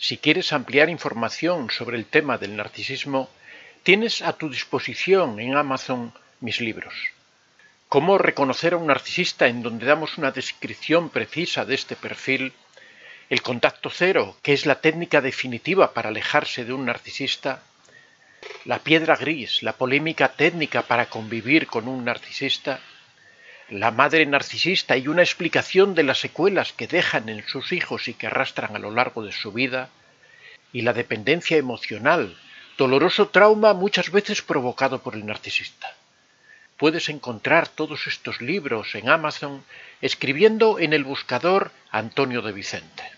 Si quieres ampliar información sobre el tema del narcisismo, tienes a tu disposición en Amazon mis libros. Cómo reconocer a un narcisista, en donde damos una descripción precisa de este perfil. El contacto cero, que es la técnica definitiva para alejarse de un narcisista. La piedra gris, la polémica técnica para convivir con un narcisista. La madre narcisista y una explicación de las secuelas que dejan en sus hijos y que arrastran a lo largo de su vida. Y la dependencia emocional, doloroso trauma muchas veces provocado por el narcisista. Puedes encontrar todos estos libros en Amazon escribiendo en el buscador Antonio de Vicente.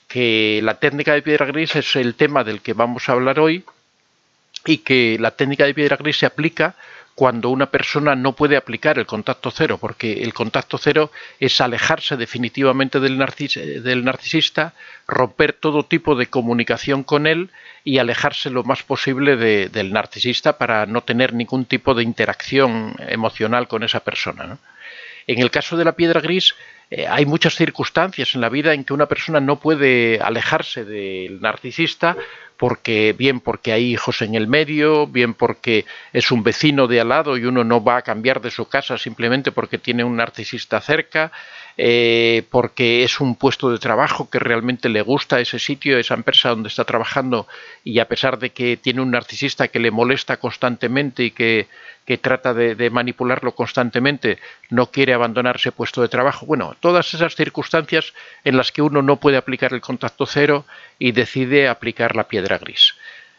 que la técnica de piedra gris es el tema del que vamos a hablar hoy y que la técnica de piedra gris se aplica cuando una persona no puede aplicar el contacto cero, porque el contacto cero es alejarse definitivamente del narcisista, romper todo tipo de comunicación con él y alejarse lo más posible del narcisista para no tener ningún tipo de interacción emocional con esa persona, ¿no? En el caso de la piedra gris, hay muchas circunstancias en la vida en que una persona no puede alejarse del narcisista, bien porque hay hijos en el medio, bien porque es un vecino de al lado y uno no va a cambiar de su casa simplemente porque tiene un narcisista cerca, porque es un puesto de trabajo que realmente le gusta ese sitio, esa empresa donde está trabajando, y a pesar de que tiene un narcisista que le molesta constantemente y que trata de manipularlo constantemente, no quiere abandonar ese puesto de trabajo. Bueno, todas esas circunstancias en las que uno no puede aplicar el contacto cero y decide aplicar la piedra gris.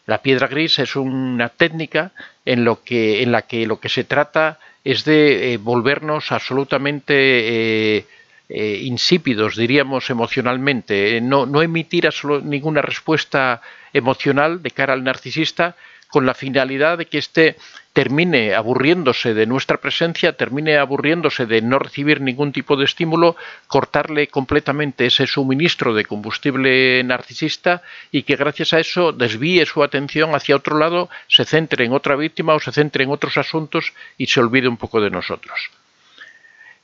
La piedra gris es una técnica en la que lo que se trata es de volvernos absolutamente insípidos, diríamos, emocionalmente, no emitir ninguna respuesta emocional de cara al narcisista, con la finalidad de que éste termine aburriéndose de nuestra presencia, termine aburriéndose de no recibir ningún tipo de estímulo, cortarle completamente ese suministro de combustible narcisista y que gracias a eso desvíe su atención hacia otro lado, se centre en otra víctima o se centre en otros asuntos y se olvide un poco de nosotros.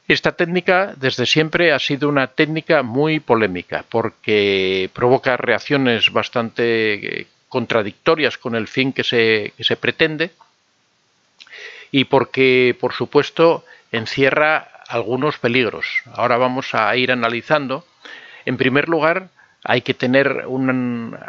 Esta técnica desde siempre ha sido una técnica muy polémica porque provoca reacciones bastante contradictorias con el fin que se pretende y porque, por supuesto, encierra algunos peligros. Ahora vamos a ir analizando. En primer lugar, hay que tener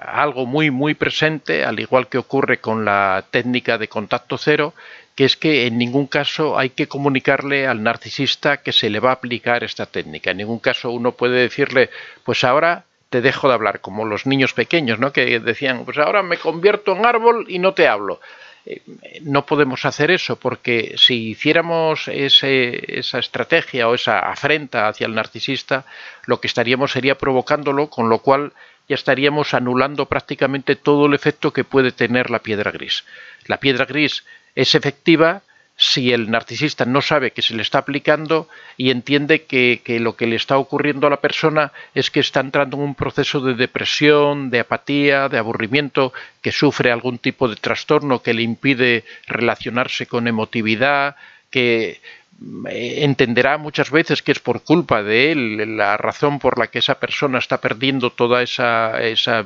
algo muy presente, al igual que ocurre con la técnica de contacto cero, que es que en ningún caso hay que comunicarle al narcisista que se le va a aplicar esta técnica. En ningún caso uno puede decirle, pues ahora te dejo de hablar, como los niños pequeños, ¿no? Que decían, pues ahora me convierto en árbol y no te hablo. No podemos hacer eso, porque si hiciéramos esa estrategia o esa afrenta hacia el narcisista, lo que estaríamos sería provocándolo, con lo cual ya estaríamos anulando prácticamente todo el efecto que puede tener la piedra gris. La piedra gris es efectiva si el narcisista no sabe que se le está aplicando y entiende que lo que le está ocurriendo a la persona es que está entrando en un proceso de depresión, de apatía, de aburrimiento, que sufre algún tipo de trastorno que le impide relacionarse con emotividad, que entenderá muchas veces que es por culpa de él la razón por la que esa persona está perdiendo toda esa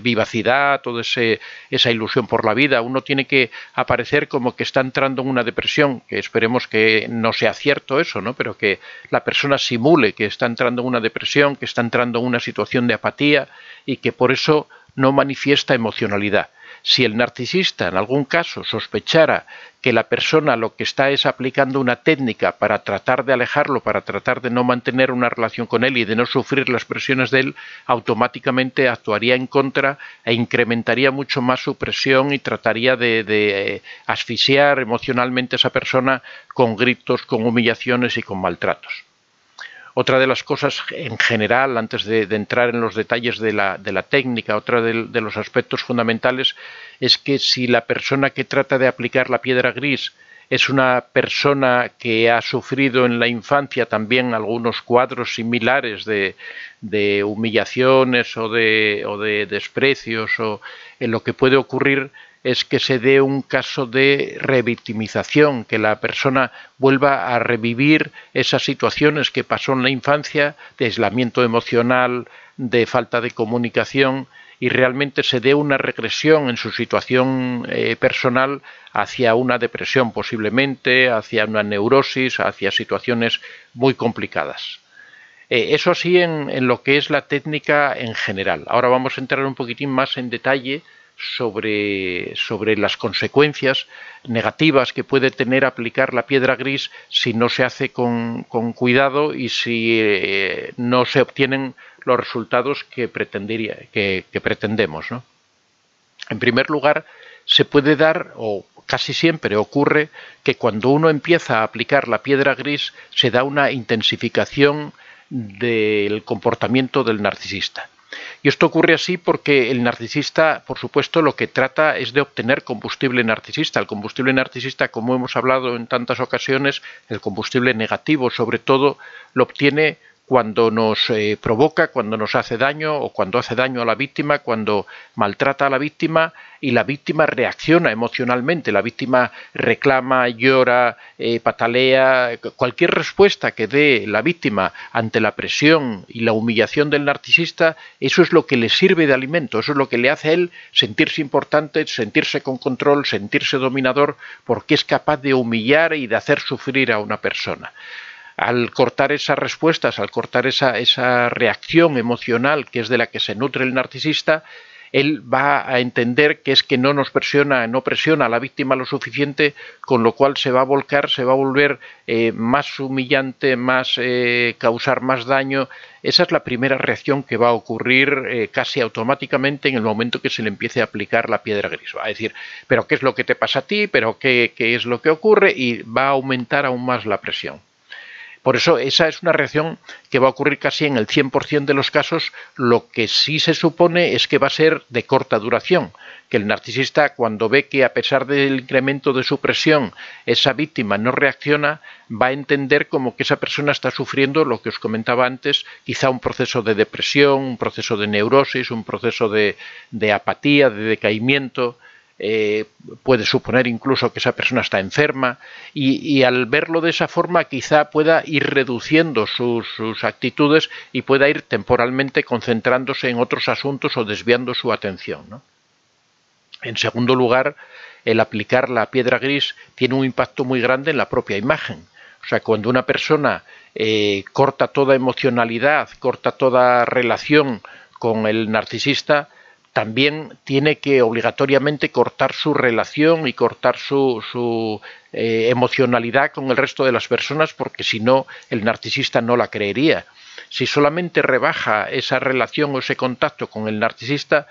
vivacidad, toda esa ilusión por la vida. Uno tiene que aparecer como que está entrando en una depresión, que esperemos que no sea cierto eso, ¿no? Pero que la persona simule que está entrando en una depresión, que está entrando en una situación de apatía y que por eso no manifiesta emocionalidad. Si el narcisista en algún caso sospechara que la persona lo que está es aplicando una técnica para tratar de alejarlo, para tratar de no mantener una relación con él y de no sufrir las presiones de él, automáticamente actuaría en contra e incrementaría mucho más su presión y trataría de asfixiar emocionalmente a esa persona con gritos, con humillaciones y con maltratos. Otra de las cosas en general, antes de entrar en los detalles de la técnica, otra de los aspectos fundamentales es que si la persona que trata de aplicar la piedra gris es una persona que ha sufrido en la infancia también algunos cuadros similares de humillaciones o de desprecios, o en lo que puede ocurrir es que se dé un caso de revictimización, que la persona vuelva a revivir esas situaciones que pasó en la infancia, de aislamiento emocional, de falta de comunicación, y realmente se dé una regresión en su situación personal hacia una depresión posiblemente, hacia una neurosis, hacia situaciones muy complicadas. Eso así en lo que es la técnica en general. Ahora vamos a entrar un poquitín más en detalle sobre las consecuencias negativas que puede tener aplicar la piedra gris si no se hace con cuidado y si no se obtienen los resultados que pretendemos, ¿no? En primer lugar, se puede dar, o casi siempre ocurre, que cuando uno empieza a aplicar la piedra gris se da una intensificación del comportamiento del narcisista. Y esto ocurre así porque el narcisista, por supuesto, lo que trata es de obtener combustible narcisista. El combustible narcisista, como hemos hablado en tantas ocasiones, el combustible negativo sobre todo, lo obtiene cuando nos provoca, cuando nos hace daño o cuando hace daño a la víctima, cuando maltrata a la víctima y la víctima reacciona emocionalmente, la víctima reclama, llora, patalea, cualquier respuesta que dé la víctima ante la presión y la humillación del narcisista, eso es lo que le sirve de alimento, eso es lo que le hace a él sentirse importante, sentirse con control, sentirse dominador, porque es capaz de humillar y de hacer sufrir a una persona. Al cortar esas respuestas, al cortar esa reacción emocional que es de la que se nutre el narcisista, él va a entender que es que no presiona a la víctima lo suficiente, con lo cual se va a volcar, se va a volver más humillante, causar más daño. Esa es la primera reacción que va a ocurrir casi automáticamente en el momento que se le empiece a aplicar la piedra gris. Va a decir, ¿pero qué es lo que te pasa a ti? ¿Pero qué es lo que ocurre? Y va a aumentar aún más la presión. Por eso esa es una reacción que va a ocurrir casi en el 100% de los casos. Lo que sí se supone es que va a ser de corta duración, que el narcisista, cuando ve que a pesar del incremento de su presión esa víctima no reacciona, va a entender como que esa persona está sufriendo lo que os comentaba antes, quizá un proceso de depresión, un proceso de neurosis, un proceso de apatía, de decaimiento. Puede suponer incluso que esa persona está enferma y al verlo de esa forma quizá pueda ir reduciendo sus actitudes y pueda ir temporalmente concentrándose en otros asuntos o desviando su atención, ¿no? En segundo lugar, el aplicar la piedra gris tiene un impacto muy grande en la propia imagen. O sea, cuando una persona corta toda emocionalidad, corta toda relación con el narcisista, también tiene que obligatoriamente cortar su relación y cortar su emocionalidad con el resto de las personas, porque si no, el narcisista no la creería. Si solamente rebaja esa relación o ese contacto con el narcisista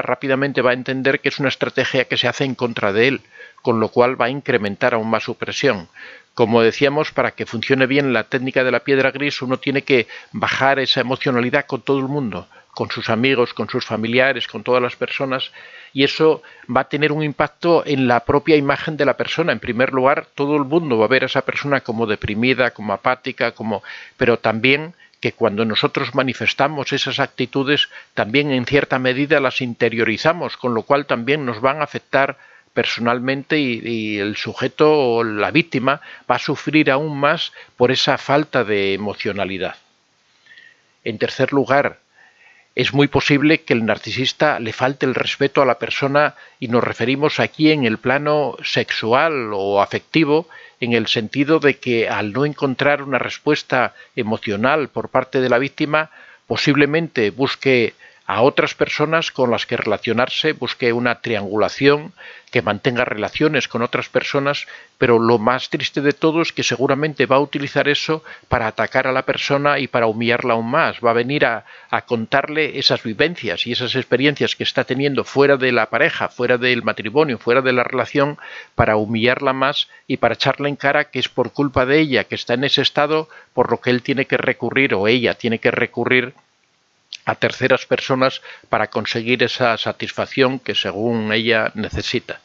rápidamente va a entender que es una estrategia que se hace en contra de él, con lo cual va a incrementar aún más su presión. Como decíamos, para que funcione bien la técnica de la piedra gris, uno tiene que bajar esa emocionalidad con todo el mundo, con sus amigos, con sus familiares, con todas las personas, y eso va a tener un impacto en la propia imagen de la persona. En primer lugar, todo el mundo va a ver a esa persona como deprimida, como apática, pero también que cuando nosotros manifestamos esas actitudes, también en cierta medida las interiorizamos, con lo cual también nos van a afectar personalmente y el sujeto o la víctima va a sufrir aún más por esa falta de emocionalidad. En tercer lugar, es muy posible que el narcisista le falte el respeto a la persona, y nos referimos aquí en el plano sexual o afectivo, en el sentido de que al no encontrar una respuesta emocional por parte de la víctima, posiblemente busque a otras personas con las que relacionarse, busque una triangulación, que mantenga relaciones con otras personas, pero lo más triste de todo es que seguramente va a utilizar eso para atacar a la persona y para humillarla aún más. Va a venir a contarle esas vivencias y esas experiencias que está teniendo fuera de la pareja, fuera del matrimonio, fuera de la relación, para humillarla más y para echarle en cara que es por culpa de ella que está en ese estado, por lo que él tiene que recurrir o ella tiene que recurrir a terceras personas para conseguir esa satisfacción que según ella necesita.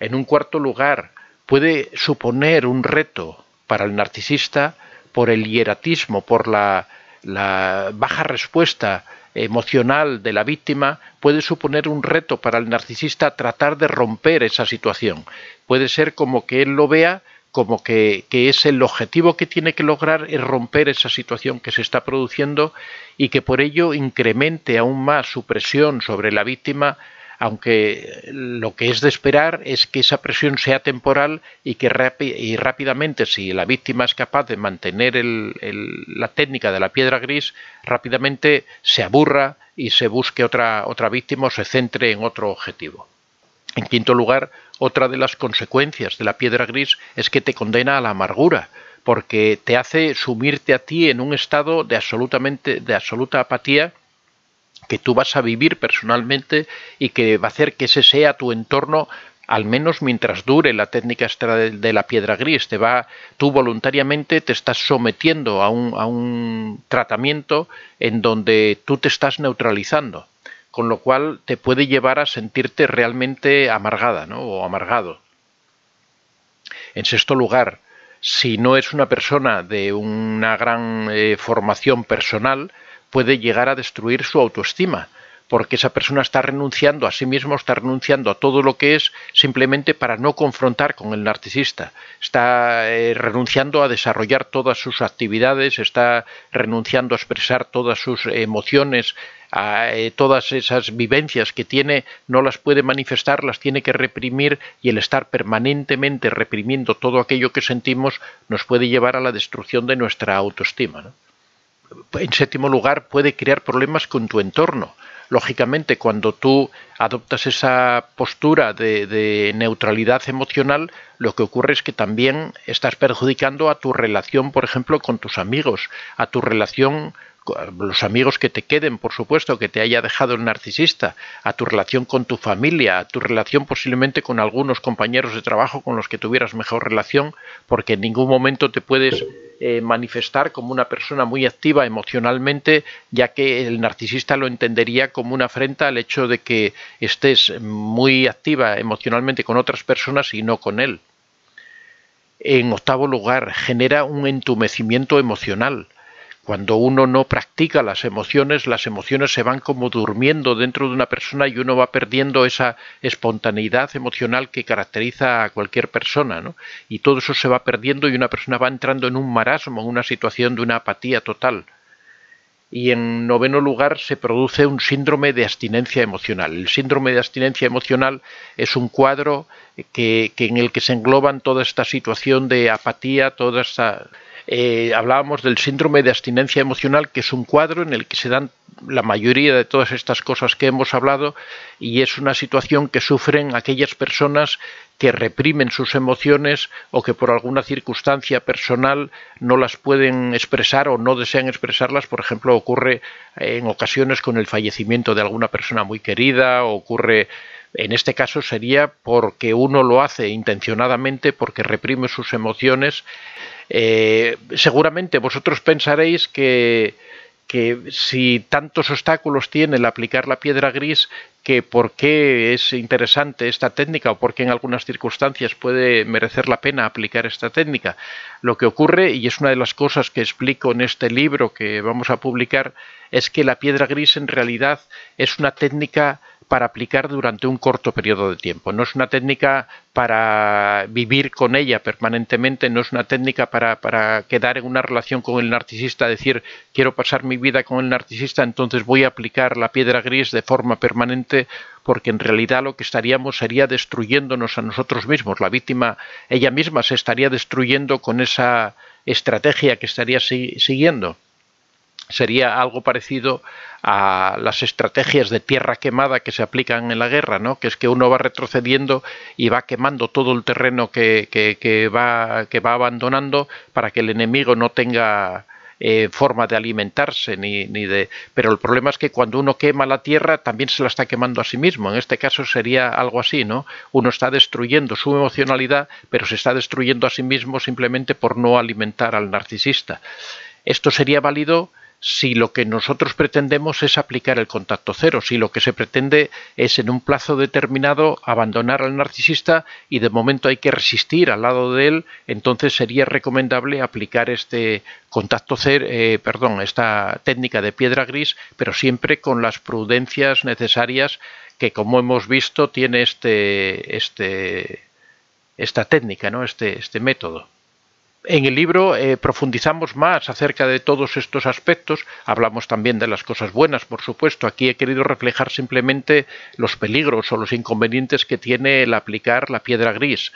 En un cuarto lugar, puede suponer un reto para el narcisista por el hieratismo, por la baja respuesta emocional de la víctima. Puede suponer un reto para el narcisista tratar de romper esa situación. Puede ser como que él lo vea como que es el objetivo que tiene que lograr, es romper esa situación que se está produciendo y que por ello incremente aún más su presión sobre la víctima, aunque lo que es de esperar es que esa presión sea temporal y que rápidamente, si la víctima es capaz de mantener la técnica de la piedra gris, rápidamente se aburra y se busque otra víctima o se centre en otro objetivo. En quinto lugar, otra de las consecuencias de la piedra gris es que te condena a la amargura, porque te hace sumirte a ti en un estado de absoluta apatía que tú vas a vivir personalmente y que va a hacer que ese sea tu entorno al menos mientras dure la técnica esta de la piedra gris. Tú voluntariamente te estás sometiendo a un tratamiento en donde tú te estás neutralizando, con lo cual te puede llevar a sentirte realmente amargada, ¿no? O amargado. En sexto lugar, si no es una persona de una gran formación personal, puede llegar a destruir su autoestima, porque esa persona está renunciando a sí mismo, está renunciando a todo lo que es simplemente para no confrontar con el narcisista. Está renunciando a desarrollar todas sus actividades, está renunciando a expresar todas sus emociones, todas esas vivencias que tiene, no las puede manifestar, las tiene que reprimir, y el estar permanentemente reprimiendo todo aquello que sentimos nos puede llevar a la destrucción de nuestra autoestima, ¿no? En séptimo lugar, puede crear problemas con tu entorno. Lógicamente, cuando tú adoptas esa postura de neutralidad emocional, lo que ocurre es que también estás perjudicando a tu relación, por ejemplo, con tus amigos, a tu relación, los amigos que te queden, por supuesto, que te haya dejado el narcisista, a tu relación con tu familia, a tu relación posiblemente con algunos compañeros de trabajo con los que tuvieras mejor relación, porque en ningún momento te puedes manifestar como una persona muy activa emocionalmente, ya que el narcisista lo entendería como una afrenta al hecho de que estés muy activa emocionalmente con otras personas y no con él. En octavo lugar, genera un entumecimiento emocional. Cuando uno no practica las emociones se van como durmiendo dentro de una persona y uno va perdiendo esa espontaneidad emocional que caracteriza a cualquier persona, ¿no? Y todo eso se va perdiendo y una persona va entrando en un marasmo, en una situación de una apatía total. Y en noveno lugar se produce un síndrome de abstinencia emocional. El síndrome de abstinencia emocional es un cuadro en el que se engloban toda esta situación de apatía, toda esta... hablábamos del síndrome de abstinencia emocional, que es un cuadro en el que se dan la mayoría de todas estas cosas que hemos hablado, y es una situación que sufren aquellas personas que reprimen sus emociones o que por alguna circunstancia personal no las pueden expresar o no desean expresarlas. Por ejemplo, ocurre en ocasiones con el fallecimiento de alguna persona muy querida, ocurre... En este caso sería porque uno lo hace intencionadamente, porque reprime sus emociones. Seguramente vosotros pensaréis que si tantos obstáculos tiene el aplicar la piedra gris, que por qué es interesante esta técnica o por qué en algunas circunstancias puede merecer la pena aplicar esta técnica. Lo que ocurre, y es una de las cosas que explico en este libro que vamos a publicar, es que la piedra gris en realidad es una técnica para aplicar durante un corto periodo de tiempo. No es una técnica para vivir con ella permanentemente, no es una técnica para quedar en una relación con el narcisista, decir, quiero pasar mi vida con el narcisista, entonces voy a aplicar la piedra gris de forma permanente, porque en realidad lo que estaríamos sería destruyéndonos a nosotros mismos. La víctima, ella misma, se estaría destruyendo con esa estrategia que estaría siguiendo. Sería algo parecido a las estrategias de tierra quemada que se aplican en la guerra, ¿no? Que es que uno va retrocediendo y va quemando todo el terreno que va abandonando para que el enemigo no tenga forma de alimentarse pero el problema es que cuando uno quema la tierra también se la está quemando a sí mismo. En este caso sería algo así, ¿no? Uno está destruyendo su emocionalidad, pero se está destruyendo a sí mismo simplemente por no alimentar al narcisista. Esto sería válido si lo que nosotros pretendemos es aplicar el contacto cero, si lo que se pretende es en un plazo determinado abandonar al narcisista y de momento hay que resistir al lado de él, entonces sería recomendable aplicar este contacto cero, esta técnica de piedra gris, pero siempre con las prudencias necesarias que, como hemos visto, tiene esta técnica, ¿no? este método. En el libro profundizamos más acerca de todos estos aspectos, hablamos también de las cosas buenas, por supuesto. Aquí he querido reflejar simplemente los peligros o los inconvenientes que tiene el aplicar la piedra gris.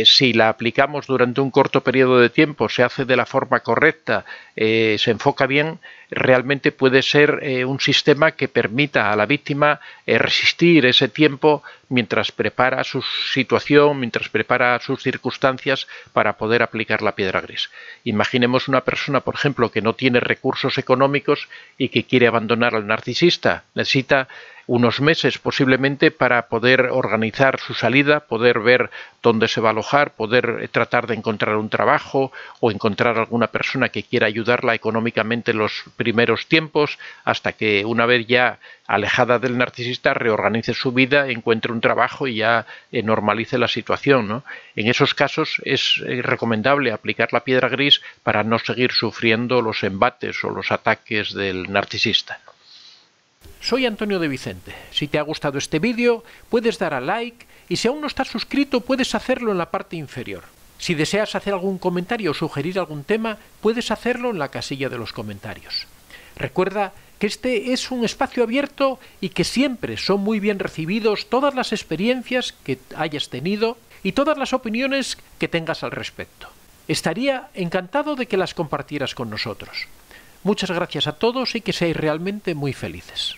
Si la aplicamos durante un corto periodo de tiempo, se hace de la forma correcta, se enfoca bien, realmente puede ser un sistema que permita a la víctima resistir ese tiempo mientras prepara su situación, mientras prepara sus circunstancias para poder aplicar la piedra gris. Imaginemos una persona, por ejemplo, que no tiene recursos económicos y que quiere abandonar al narcisista. Necesita unos meses posiblemente para poder organizar su salida, poder ver dónde se va a alojar, poder tratar de encontrar un trabajo o encontrar alguna persona que quiera ayudarla económicamente en los primeros tiempos, hasta que una vez ya alejada del narcisista reorganice su vida, encuentre un trabajo y ya normalice la situación, ¿no? En esos casos es recomendable aplicar la piedra gris para no seguir sufriendo los embates o los ataques del narcisista. Soy Antonio de Vicente. Si te ha gustado este vídeo, puedes dar a like y si aún no estás suscrito, puedes hacerlo en la parte inferior. Si deseas hacer algún comentario o sugerir algún tema, puedes hacerlo en la casilla de los comentarios. Recuerda que este es un espacio abierto y que siempre son muy bien recibidos todas las experiencias que hayas tenido y todas las opiniones que tengas al respecto. Estaría encantado de que las compartieras con nosotros. Muchas gracias a todos y que seáis realmente muy felices.